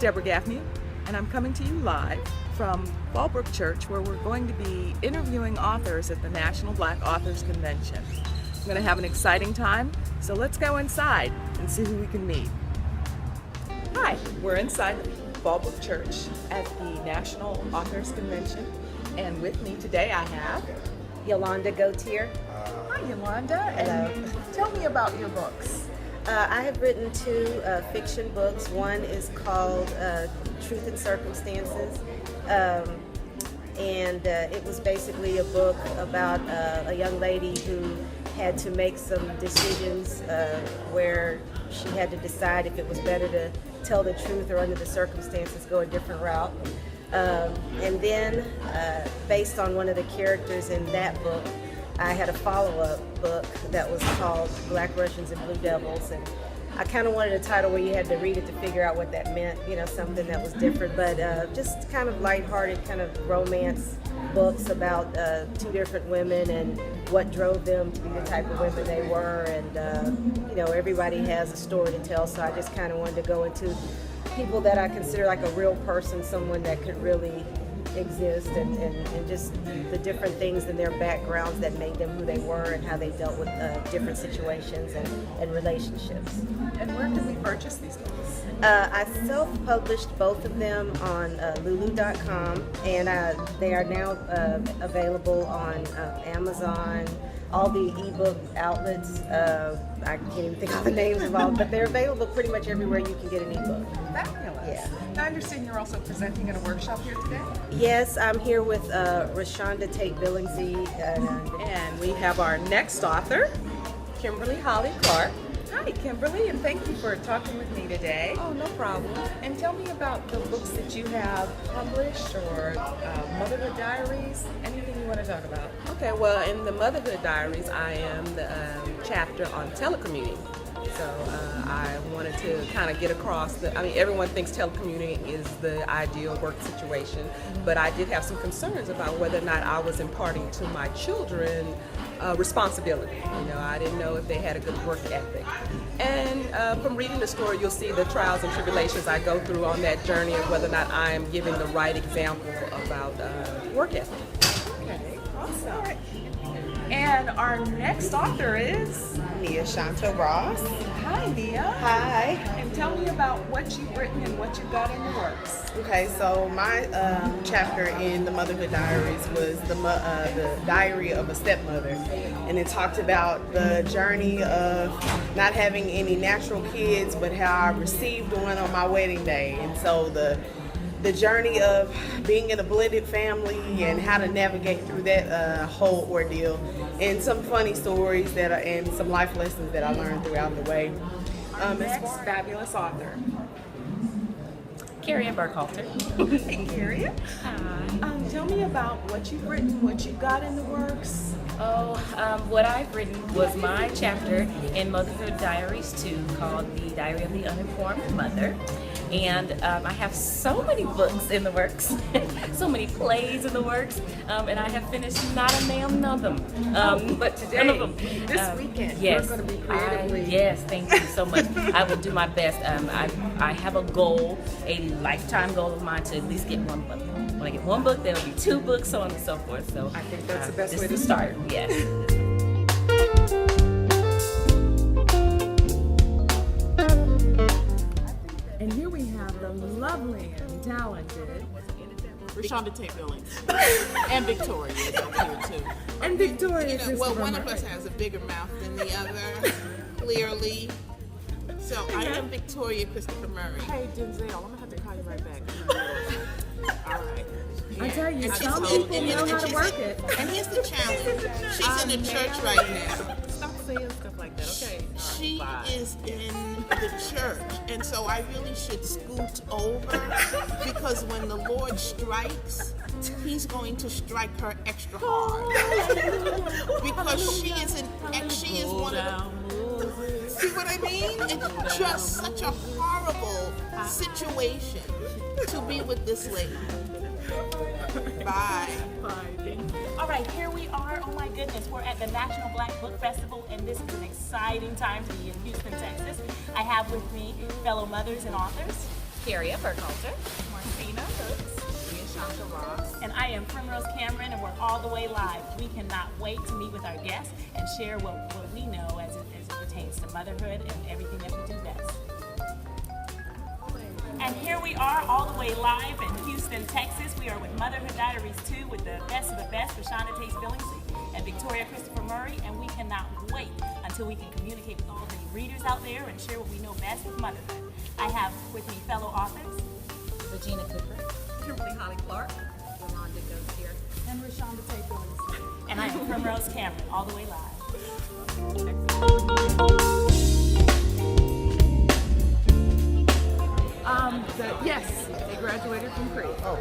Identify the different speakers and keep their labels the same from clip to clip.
Speaker 1: Deborah Gaffney, and I'm coming to you live from Fallbrook Church, where we're going to be interviewing authors at the National Black Authors Convention. We're going to have an exciting time, so let's go inside and see who we can meet. Hi, we're inside Fallbrook Church at the National Authors Convention, and with me today I have
Speaker 2: Yolanda Gautier.
Speaker 1: Hi, Yolanda. And tell me about your books.
Speaker 2: I have written two fiction books. One is called Truth and Circumstances, and it was basically a book about a young lady who had to make some decisions where she had to decide if it was better to tell the truth or under the circumstances go a different route. And then, based on one of the characters in that book, I had a follow-up book that was called Black Russians and Blue Devils, and I kind of wanted a title where you had to read it to figure out what that meant, you know, something that was different, but just kind of lighthearted, kind of romance books about two different women and what drove them to be the type of women they were, and you know, everybody has a story to tell, so I just kind of wanted to go into people that I consider like a real person, someone that could really exist, and just the different things in their backgrounds that made them who they were and how they dealt with different situations and relationships.
Speaker 1: And where can we purchase these books?
Speaker 2: I self-published both of them on lulu.com, and they are now available on Amazon, all the ebook outlets. I can't even think of the names of all, but they're available pretty much everywhere you can get an ebook.
Speaker 1: Fabulous.
Speaker 2: Yeah.
Speaker 1: Now, I understand you're also presenting at a workshop here today.
Speaker 2: Yes, I'm here with Rashonda Tate Billingsley.
Speaker 1: And we have our next author, Kimberly Holly Clark. Hi, Kimberly, and thank you for talking with me today.
Speaker 2: Oh, no problem.
Speaker 1: And tell me about the books that you have published, or Motherhood Diaries, anything you want to talk about.
Speaker 3: Okay, well, in the Motherhood Diaries, I am the chapter on telecommuting. So I wanted to kind of get across everyone thinks telecommuting is the ideal work situation, but I did have some concerns about whether or not I was imparting to my children responsibility. You know, I didn't know if they had a good work ethic. And from reading the story, you'll see the trials and tribulations I go through on that journey of whether or not I am giving the right example about work ethic.
Speaker 1: Okay, awesome. And our next author is
Speaker 4: Nia Shanto Ross.
Speaker 1: Hi, Nia.
Speaker 4: Hi.
Speaker 1: And tell me about what you've written and what you've got in the works.
Speaker 4: Okay, so my chapter in the Motherhood Diaries was the diary of a stepmother, and it talked about the journey of not having any natural kids, but how I received one on my wedding day, and so the journey of being in a blended family and how to navigate through that whole ordeal, and some funny stories and some life lessons that I learned throughout the way.
Speaker 1: Next fabulous author.
Speaker 5: Carrie Burkhalter.
Speaker 1: Hey, Carrie.
Speaker 5: Hi.
Speaker 1: Tell me about what you've written, what you've got in the works.
Speaker 5: What I've written was my chapter in Motherhood Diaries 2 called The Diary of the Uninformed Mother. And I have so many books in the works, so many plays in the works, and I have finished not a damn none of them.
Speaker 1: But today,
Speaker 5: none of them.
Speaker 1: this weekend,
Speaker 5: yes,
Speaker 1: we're going to be creatively.
Speaker 5: yes, thank you so much. I will do my best. I have a goal, a lifetime goal of mine to at least get one book. When I get one book, there will be two books, so on and so forth. So
Speaker 1: I think that's the best
Speaker 5: this
Speaker 1: way to
Speaker 5: is the
Speaker 1: start.
Speaker 5: Yes.
Speaker 1: And here we have the lovely and talented
Speaker 6: Rashonda Tate Billings. And Victoria is up here too.
Speaker 1: and Victoria.
Speaker 6: You know, well,
Speaker 1: Christopher
Speaker 6: one of
Speaker 1: Murray.
Speaker 6: us has a bigger mouth than the other, clearly. So I am Victoria Christopher Murray.
Speaker 1: Hey, Denzel, I'm gonna have to call you right back.
Speaker 6: All right.
Speaker 1: I tell you,
Speaker 6: And
Speaker 1: some
Speaker 6: she's-
Speaker 1: people
Speaker 6: and-
Speaker 1: know
Speaker 6: and
Speaker 1: how to
Speaker 6: she's
Speaker 1: work
Speaker 6: in-
Speaker 1: it.
Speaker 6: And here's the challenge. She's in the church right now.
Speaker 1: Stop saying stuff like that, okay?
Speaker 6: She is in the church, and so I really should scoot over because when the Lord strikes, He's going to strike her extra hard because she is one of the. See what I mean? It's just such a horrible situation to be with this lady. Bye.
Speaker 7: All right, here we are. Oh my goodness, we're at the National Black Book Festival, and this is an exciting time to be in Houston, Texas. I have with me fellow mothers and authors.
Speaker 5: Carrie Burkhalter.
Speaker 7: Martina Hooks.
Speaker 6: Shanta Ross.
Speaker 7: And I am Primrose Cameron, and we're all the way live. We cannot wait to meet with our guests and share what we know as it pertains to motherhood and everything that we do best. And here we are all the way live in Houston, Texas. We are with Motherhood Diaries 2 with the best of the best, Rashonda Tate Billingsley and Victoria Christopher Murray, and we cannot wait until we can communicate with all the readers out there and share what we know best with motherhood. I have with me fellow authors,
Speaker 5: Regina Cooper.
Speaker 3: Kimberly Holly Clark.
Speaker 5: Yolanda Goes here.
Speaker 7: and Rashonda Tate Billingsley. And I am Primrose Cameron, all the way live.
Speaker 1: Yes, they graduated from Cree. Oh,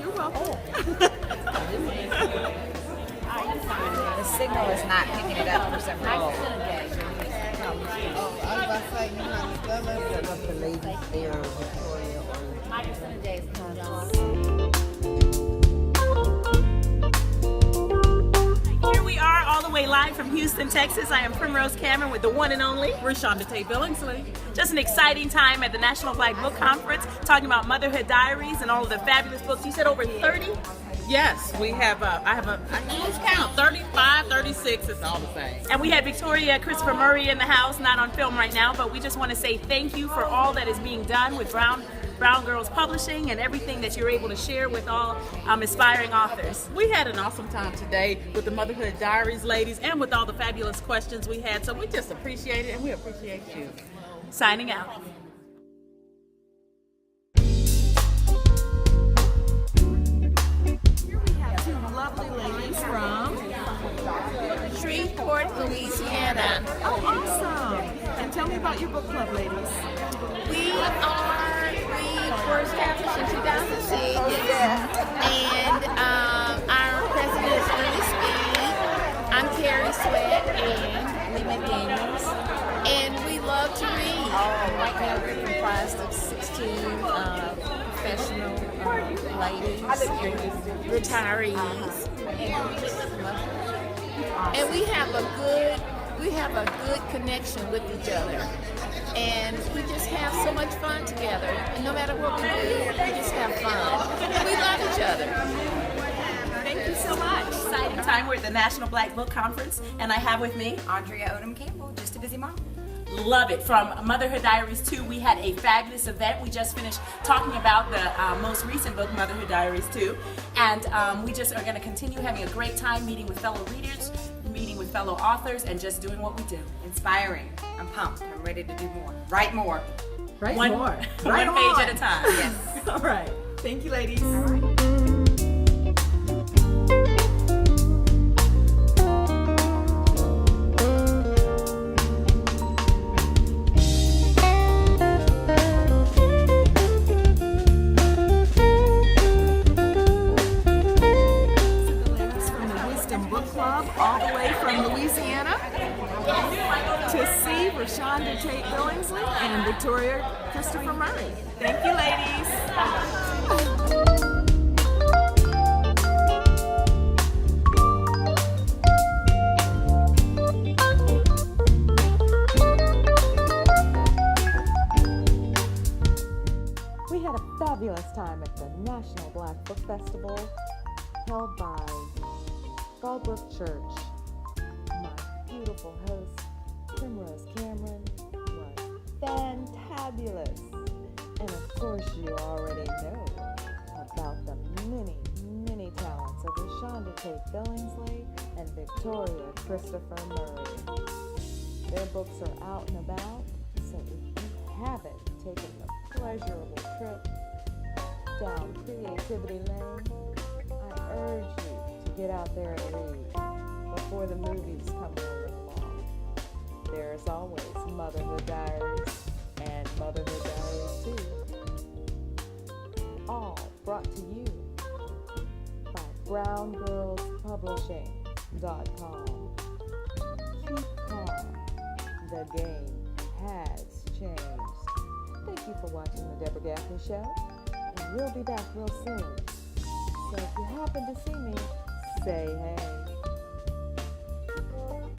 Speaker 1: you're welcome.
Speaker 8: The signal is not picking it up for some reason.
Speaker 9: I was about to say, you know, the ladies there, Victoria,
Speaker 7: Here we are all the way live from Houston, Texas. I am Primrose Cameron with the one and only
Speaker 3: Rashonda Tate Billingsley.
Speaker 7: Just an exciting time at the National Black Book Conference, talking about Motherhood Diaries and all of the fabulous books. You said over 30?
Speaker 3: Yes, we have, I lose count, 35, 36, it's all the same.
Speaker 7: And we have Victoria Christopher Murray in the house, not on film right now, but we just want to say thank you for all that is being done with Brown Girls Publishing and everything that you're able to share with all aspiring authors.
Speaker 3: We had an awesome time today with the Motherhood Diaries ladies and with all the fabulous questions we had, so we just appreciate it and we appreciate you.
Speaker 7: Signing out.
Speaker 1: Lovely ladies from
Speaker 8: Shreveport, Louisiana.
Speaker 1: Oh, awesome! And tell me about your book club, ladies.
Speaker 8: We were established in 2006, and our president is Ernest Speed. I'm Carrie Sweat and Lee McDaniels, and we love to read. Right now we're comprised of 16 professional ladies, retirees, and we have a good connection with each other, and we just have so much fun together. And no matter what we do, we just have fun. And we love each other.
Speaker 7: Thank you so much. Exciting time. We're at the National Black Book Conference, and I have with me
Speaker 8: Andrea Odom Campbell, just a busy mom.
Speaker 7: Love it. From Motherhood Diaries 2, we had a fabulous event. We just finished talking about the most recent book, Motherhood Diaries 2, and we just are going to continue having a great time meeting with fellow readers, meeting with fellow authors, and just doing what we do.
Speaker 8: Inspiring. I'm pumped. I'm ready to do more. Write more.
Speaker 1: Right,
Speaker 7: One
Speaker 1: more.
Speaker 7: one
Speaker 1: Right
Speaker 7: page
Speaker 1: on.
Speaker 7: at a time.
Speaker 8: Yes.
Speaker 1: All right. Thank you, ladies. All the way from Louisiana to see Rashonda Tate Billingsley and Victoria Christopher Murray. Thank you, ladies. We had a fabulous time at the National Black Book Festival held by Fallbrook Church. My beautiful host, Primrose Cameron, was fantabulous. And of course, you already know about the many talents of Rashonda Tate Billingsley and Victoria Christopher Murray. Their books are out and about, so if you haven't taken the pleasurable trip down Creativity Lane, I urge you to get out there and read before the movies come on the fall. There's always Motherhood Diaries and Motherhood Diaries 2. All brought to you by BrownGirlsPublishing.com. Keep calm. The game has changed. Thank you for watching the Deborah Gaffney Show, and we'll be back real soon. So if you happen to see me, say hey.